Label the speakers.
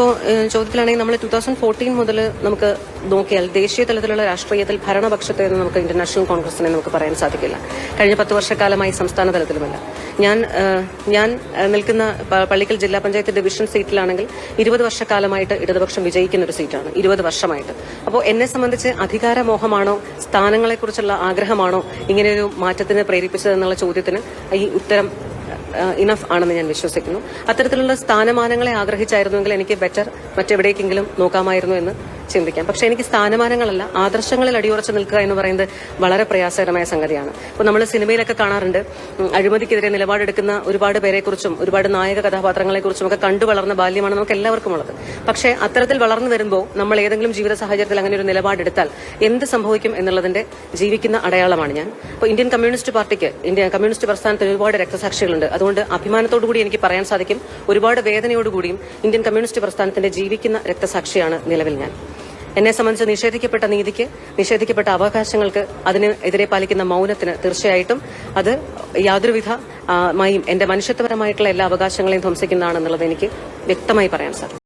Speaker 1: ഇപ്പോൾ ചോദ്യത്തിലാണെങ്കിൽ നമ്മൾ 2014 മുതൽ നമുക്ക് നോക്കിയാൽ ദേശീയ തലത്തിലുള്ള രാഷ്ട്രീയത്തിൽ ഭരണപക്ഷത്തെ നമുക്ക് ഇന്റർനാഷണൽ കോൺഗ്രസിനെ നമുക്ക് പറയാൻ സാധിക്കില്ല. കഴിഞ്ഞ 10 വർഷക്കാലമായി സംസ്ഥാന തലത്തിലുമല്ല. ഞാൻ നിൽക്കുന്ന പള്ളിക്കൽ ജില്ലാ പഞ്ചായത്ത് ഡിവിഷൻ സീറ്റിലാണെങ്കിൽ 20 വർഷക്കാലമായിട്ട് ഇടതുപക്ഷം വിജയിക്കുന്ന ഒരു സീറ്റാണ്, 20 വർഷമായിട്ട്. അപ്പോൾ എന്നെ സംബന്ധിച്ച് അധികാരമോഹമാണോ സ്ഥാനങ്ങളെക്കുറിച്ചുള്ള ആഗ്രഹമാണോ ഇങ്ങനെയൊരു മാറ്റത്തിന് പ്രേരിപ്പിച്ചതെന്നുള്ള ചോദ്യത്തിന് ഈ ഉത്തരം ഇനഫ് ആണെന്ന് ഞാൻ വിശ്വസിക്കുന്നു. അത്തരത്തിലുള്ള സ്ഥാനമാനങ്ങളെ ആഗ്രഹിച്ചായിരുന്നുവെങ്കിൽ എനിക്ക് ബെറ്റർ മറ്റെവിടേക്കെങ്കിലും നോക്കാമായിരുന്നു എന്ന് ചിന്തിക്കാം. പക്ഷെ എനിക്ക് സ്ഥാനമാനങ്ങളല്ല, ആദർശങ്ങളിൽ അടിയുറച്ചു നിൽക്കുക എന്ന് പറയുന്നത് വളരെ പ്രയാസകരമായ സംഗതിയാണ്. ഇപ്പോൾ നമ്മൾ സിനിമയിലൊക്കെ കാണാറുണ്ട്, അഴിമതിക്കെതിരെ നിലപാടെടുക്കുന്ന ഒരുപാട് പേരെക്കുറിച്ചും ഒരുപാട് നായക കഥാപാത്രങ്ങളെക്കുറിച്ചും ഒക്കെ കണ്ടു വളർന്ന ബാല്യമാണ് നമുക്ക് എല്ലാവർക്കും ഉള്ളത്. പക്ഷേ അത്തരത്തിൽ വളർന്നു വരുമ്പോൾ നമ്മൾ ഏതെങ്കിലും ജീവിത സാഹചര്യത്തിൽ അങ്ങനെ ഒരു നിലപാടെടുത്താൽ എന്ത് സംഭവിക്കും എന്നുള്ളതിന്റെ ജീവിക്കുന്ന അടയാളമാണ് ഞാൻ. ഇപ്പോൾ ഇന്ത്യൻ കമ്മ്യൂണിസ്റ്റ് പാർട്ടിക്ക്, ഇന്ത്യൻ കമ്മ്യൂണിസ്റ്റ് പ്രസ്ഥാനത്തിന് ഒരുപാട് രക്തസാക്ഷികളുണ്ട്. അതുകൊണ്ട് അഭിമാനത്തോടുകൂടി എനിക്ക് പറയാൻ സാധിക്കും, ഒരുപാട് വേദനയോടുകൂടിയും ഇന്ത്യൻ കമ്മ്യൂണിസ്റ്റ് പ്രസ്ഥാനത്തിന്റെ ജീവിക്കുന്ന രക്തസാക്ഷിയാണ് നിലവിൽ ഞാൻ. എന്നെ സംബന്ധിച്ച് നിഷേധിക്കപ്പെട്ട നീതിക്ക്, നിഷേധിക്കപ്പെട്ട അവകാശങ്ങൾക്ക്, അതിനെതിരെ പാലിക്കുന്ന മൌനത്തിന് തീർച്ചയായിട്ടും അത് യാതൊരുവിധ എന്റെ മനുഷ്യത്വപരമായിട്ടുള്ള എല്ലാ അവകാശങ്ങളെയും ധ്വംസിക്കുന്നതാണെന്നുള്ളത് എനിക്ക് വ്യക്തമായി പറയാൻ സാധിക്കും.